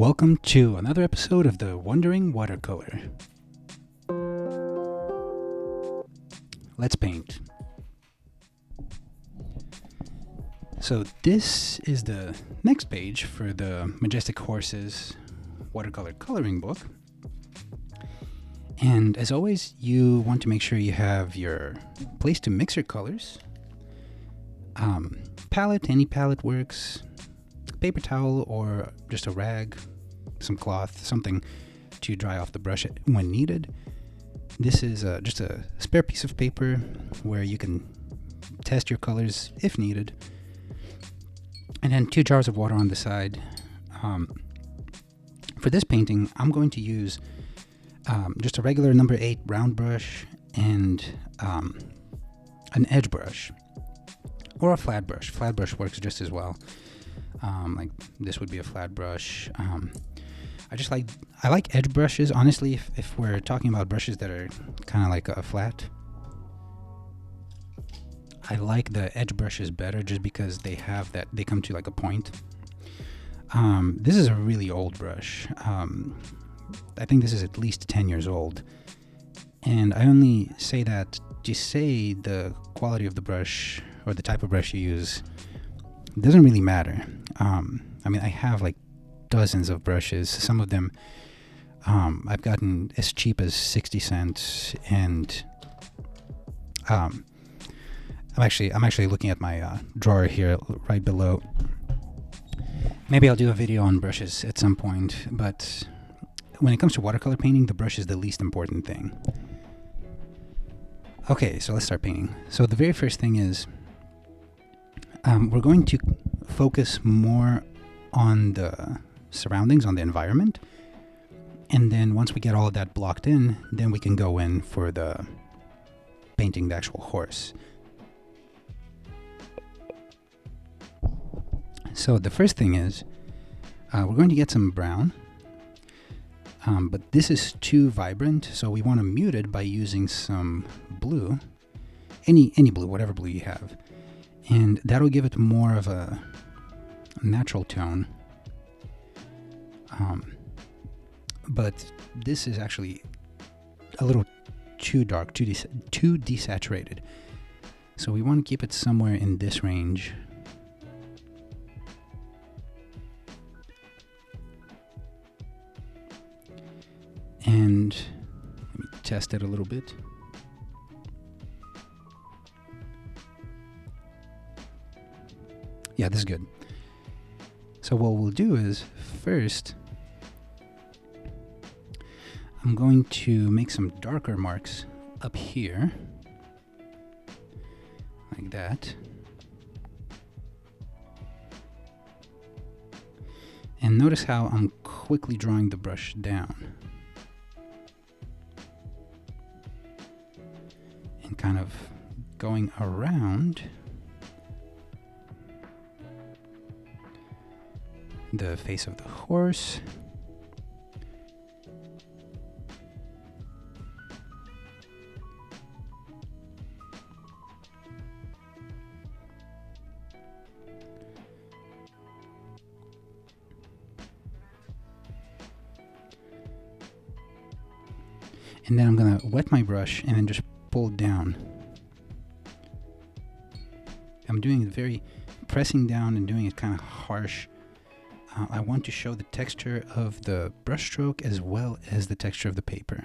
Welcome to another episode of the Wandering Watercolor. Let's paint. So this is the next page for the Majestic Horses watercolor coloring book. And as always, you want to make sure you have your place to mix your colors. Palette, any palette works. Paper towel or just a rag, some cloth, something to dry off the brush when needed. This is just a spare piece of paper where you can test your colors if needed. And then 2 jars of water on the side. For this painting, I'm going to use just a regular number 8 round brush and an edge brush or a flat brush. Flat brush works just as well. Like this would be a flat brush. I like edge brushes, honestly, if we're talking about brushes that are kind of like a flat. I like the edge brushes better just because they come to like a point. This is a really old brush. I think this is at least 10 years old. And I only say that to say the quality of the brush or the type of brush you use doesn't really matter. I mean, I have like dozens of brushes. Some of them I've gotten as cheap as 60 cents, and I'm actually looking at my drawer here right below. Maybe I'll do a video on brushes at some point, but when it comes to watercolor painting, the brush is the least important thing. Okay, so let's start painting. So the very first thing is we're going to focus more on the surroundings, on the environment. And then once we get all of that blocked in, then we can go in for the painting the actual horse. So the first thing is we're going to get some brown. But this is too vibrant, so we want to mute it by using some blue. Any blue, whatever blue you have. And that'll give it more of a natural tone. But this is actually a little too dark, too desaturated. So we want to keep it somewhere in this range. And let me test it a little bit. Yeah, this is good. So what we'll do is, first, I'm going to make some darker marks up here, like that. And notice how I'm quickly drawing the brush down. And kind of going around the face of the horse. And then I'm going to wet my brush and then just pull down. I'm doing it very pressing down and doing it kind of harsh. I want to show the texture of the brush stroke as well as the texture of the paper.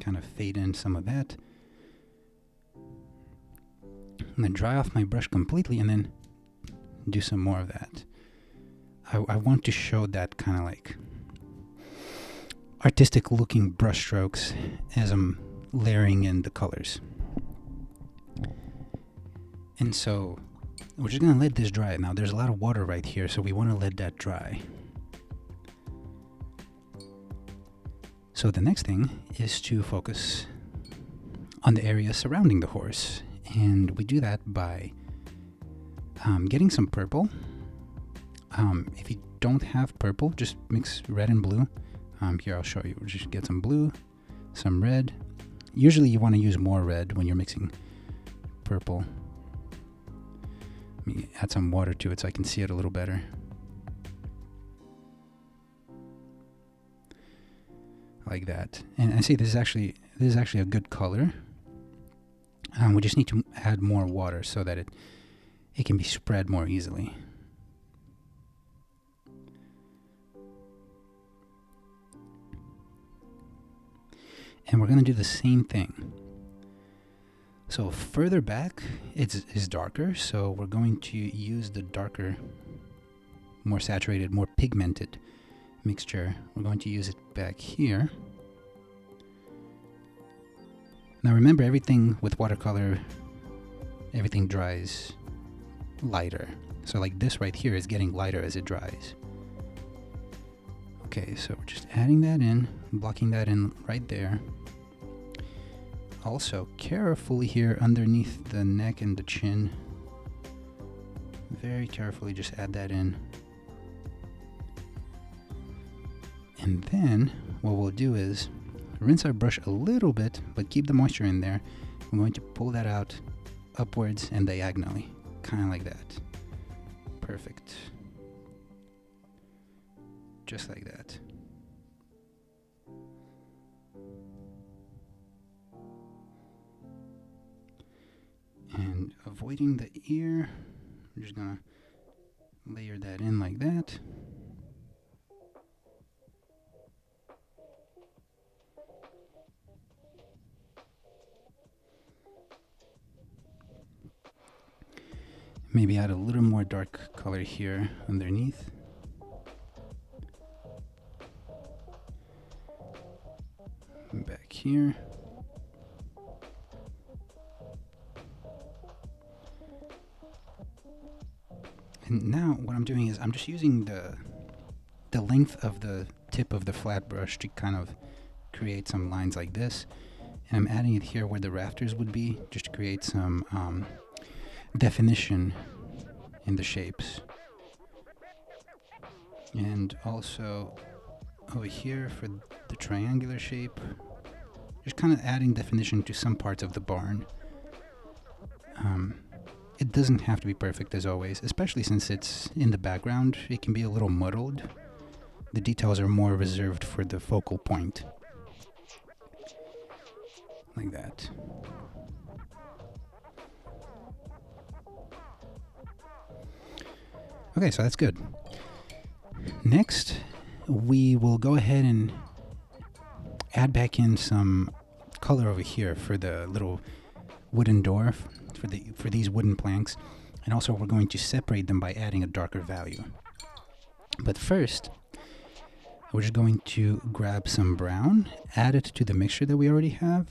Kind of fade in some of that. I'm going to dry off my brush completely and then do some more of that. I want to show that kind of like artistic looking brush strokes as I'm layering in the colors. And so we're just going to let this dry. Now there's a lot of water right here, so we want to let that dry. So the next thing is to focus on the area surrounding the horse. And we do that by getting some purple. If you don't have purple, just mix red and blue. Here I'll show you. Just get some blue, some red. Usually you want to use more red when you're mixing purple. Let me add some water to it so I can see it a little better. like that. And I see this is actually a good color. We just need to add more water so that it can be spread more easily. And we're going to do the same thing. So further back, it's darker, so we're going to use the darker, more saturated, more pigmented mixture. We're going to use it back here. Now remember, everything with watercolor, everything dries lighter. So like this right here is getting lighter as it dries. Okay, so we're just adding that in, blocking that in right there. Also, carefully here underneath the neck and the chin. Very carefully just add that in. And then what we'll do is rinse our brush a little bit, but keep the moisture in there. I'm going to pull that out upwards and diagonally, kind of like that. Perfect. Just like that. And avoiding the ear, I'm just gonna layer that in like that. Maybe add a little more dark color here underneath. And back here. And now what I'm doing is I'm just using the length of the tip of the flat brush to kind of create some lines like this. And I'm adding it here where the rafters would be, just to create some definition in the shapes. And also over here for the triangular shape, just kind of adding definition to some parts of the barn. It doesn't have to be perfect as always, especially since it's in the background. It can be a little muddled. The details are more reserved for the focal point. Like that. Okay, so that's good. Next, we will go ahead and add back in some color over here for the little wooden door, for these wooden planks, and also we're going to separate them by adding a darker value. But first, we're just going to grab some brown, add it to the mixture that we already have,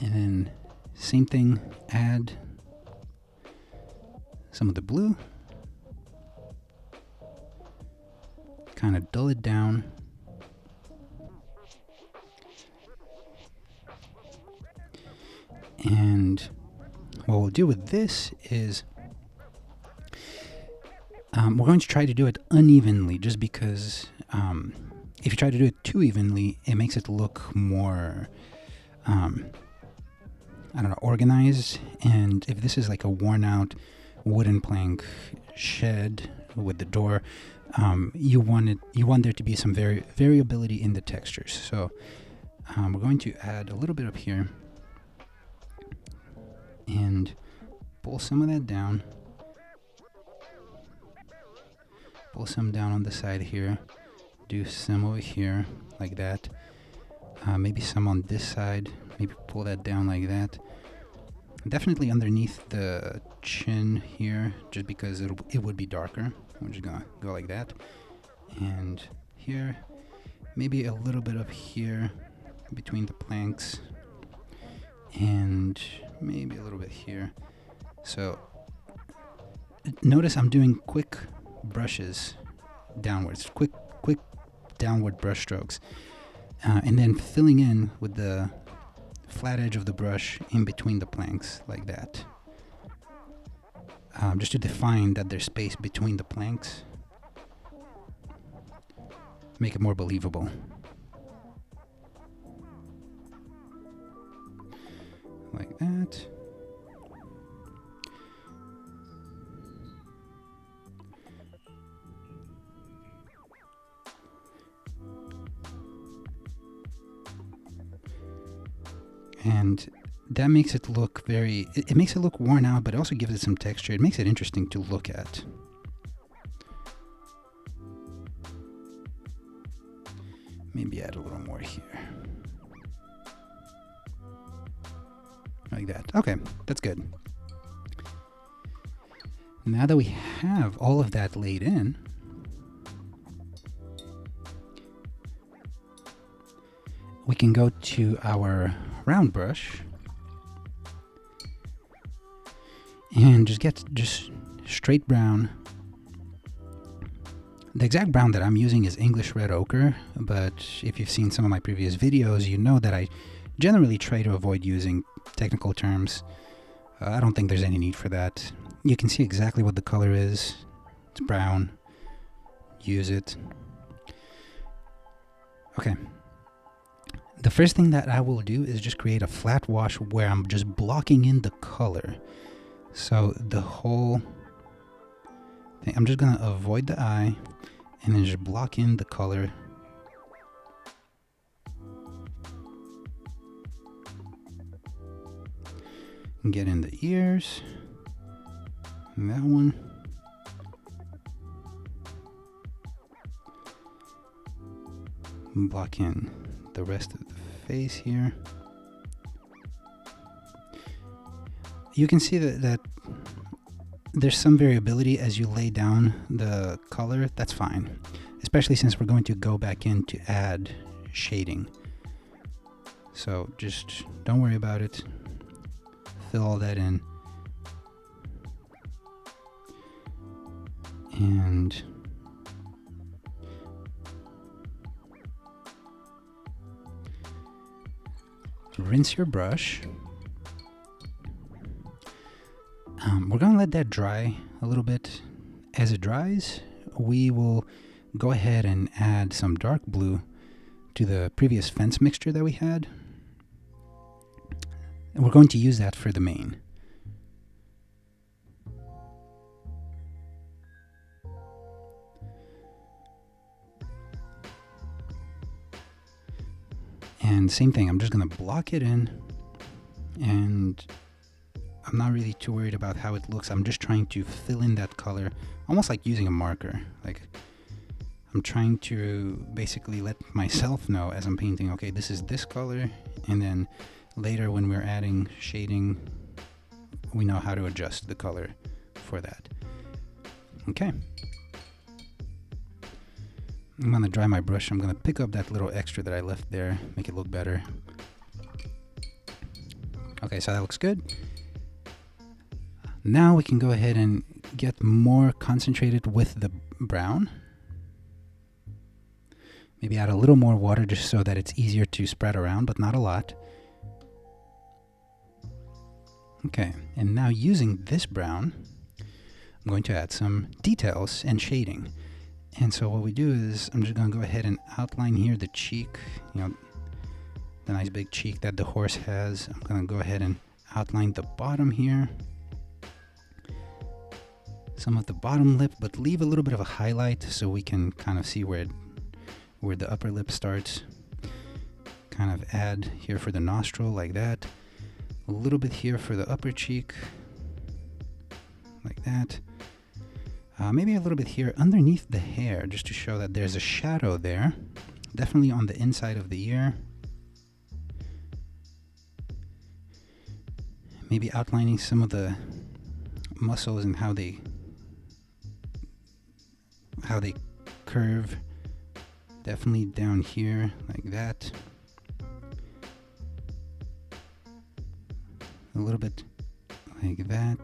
and then same thing, add some of the blue, kind of dull it down. And what we'll do with this is we're going to try to do it unevenly, just because if you try to do it too evenly, it makes it look more, I don't know, organized. And if this is like a worn out wooden plank shed with the door, you want there to be some variability in the textures. So we're going to add a little bit up here and pull some of that down. Pull some down on the side here. Do some over here like that. Maybe some on this side. Maybe pull that down like that. Definitely underneath the chin here, just because it would be darker. I'm just gonna go like that. And here, maybe a little bit up here between the planks. And maybe a little bit here. So notice I'm doing quick brushes downwards, quick downward brush strokes, and then filling in with the flat edge of the brush in between the planks like that, just to define that there's space between the planks, make it more believable. Like that. And that makes it look very, it makes it look worn out, but it also gives it some texture. It makes it interesting to look at. Maybe add a little more here. Like that. Okay, that's good. Now that we have all of that laid in, we can go to our round brush and just get straight brown. The exact brown that I'm using is English Red Ochre, but if you've seen some of my previous videos, you know that I generally try to avoid using technical terms. I don't think there's any need for that. You can see exactly what the color is. It's brown. Use it. Okay. The first thing that I will do is just create a flat wash where I'm just blocking in the color. So the whole thing, I'm just gonna avoid the eye and then just block in the color. And get in the ears. And that one. Block in the rest of the face here. You can see that there's some variability as you lay down the color. That's fine, especially since we're going to go back in to add shading. So just don't worry about it. Fill all that in. And rinse your brush. We're going to let that dry a little bit. As it dries, we will go ahead and add some dark blue to the previous fence mixture that we had. And we're going to use that for the mane. And same thing, I'm just going to block it in, and I'm not really too worried about how it looks. I'm just trying to fill in that color, almost like using a marker. Like, I'm trying to basically let myself know as I'm painting, okay, this is this color, and then later when we're adding shading, we know how to adjust the color for that. Okay. I'm going to dry my brush. I'm going to pick up that little extra that I left there, make it look better. Okay, so that looks good. Now we can go ahead and get more concentrated with the brown. Maybe add a little more water just so that it's easier to spread around, but not a lot. Okay, and now using this brown, I'm going to add some details and shading. And so what we do is, I'm just going to go ahead and outline here the cheek, you know, the nice big cheek that the horse has. I'm going to go ahead and outline the bottom here. Some of the bottom lip, but leave a little bit of a highlight so we can kind of see where the upper lip starts. Kind of add here for the nostril like that. A little bit here for the upper cheek, like that. Maybe a little bit here underneath the hair, just to show that there's a shadow there. Definitely on the inside of the ear. Maybe outlining some of the muscles and how they curve. Definitely down here, like that. A little bit like that.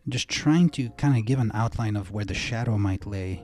Just trying to kind of give an outline of where the shadow might lay,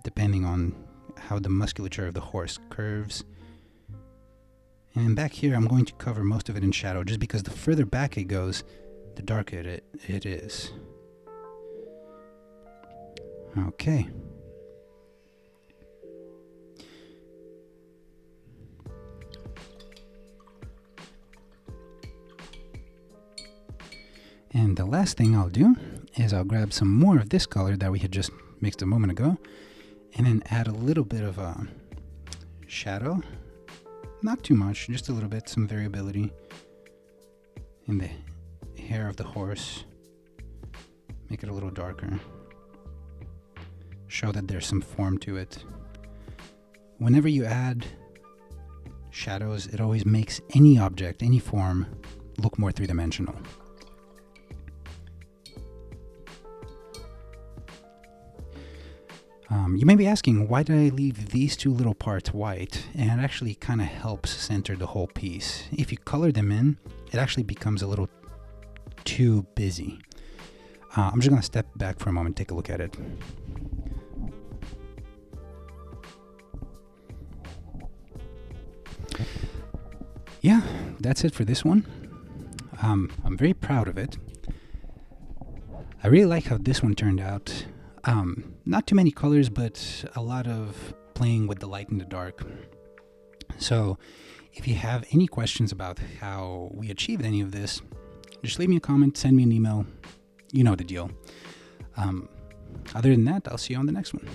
depending on how the musculature of the horse curves. And back here, I'm going to cover most of it in shadow, just because the further back it goes, the darker it is. Okay. And the last thing I'll do is I'll grab some more of this color that we had just mixed a moment ago, and then add a little bit of shadow. Not too much, just a little bit, some variability in the hair of the horse. Make it a little darker. Show that there's some form to it. Whenever you add shadows, it always makes any object, any form, look more three-dimensional. You may be asking, why did I leave these two little parts white? And it actually kind of helps center the whole piece. If you color them in, it actually becomes a little too busy. I'm just going to step back for a moment, take a look at it. Yeah, that's it for this one. I'm very proud of it. I really like how this one turned out. Not too many colors, but a lot of playing with the light and the dark. So if you have any questions about how we achieved any of this, just leave me a comment, send me an email. You know the deal. Other than that, I'll see you on the next one.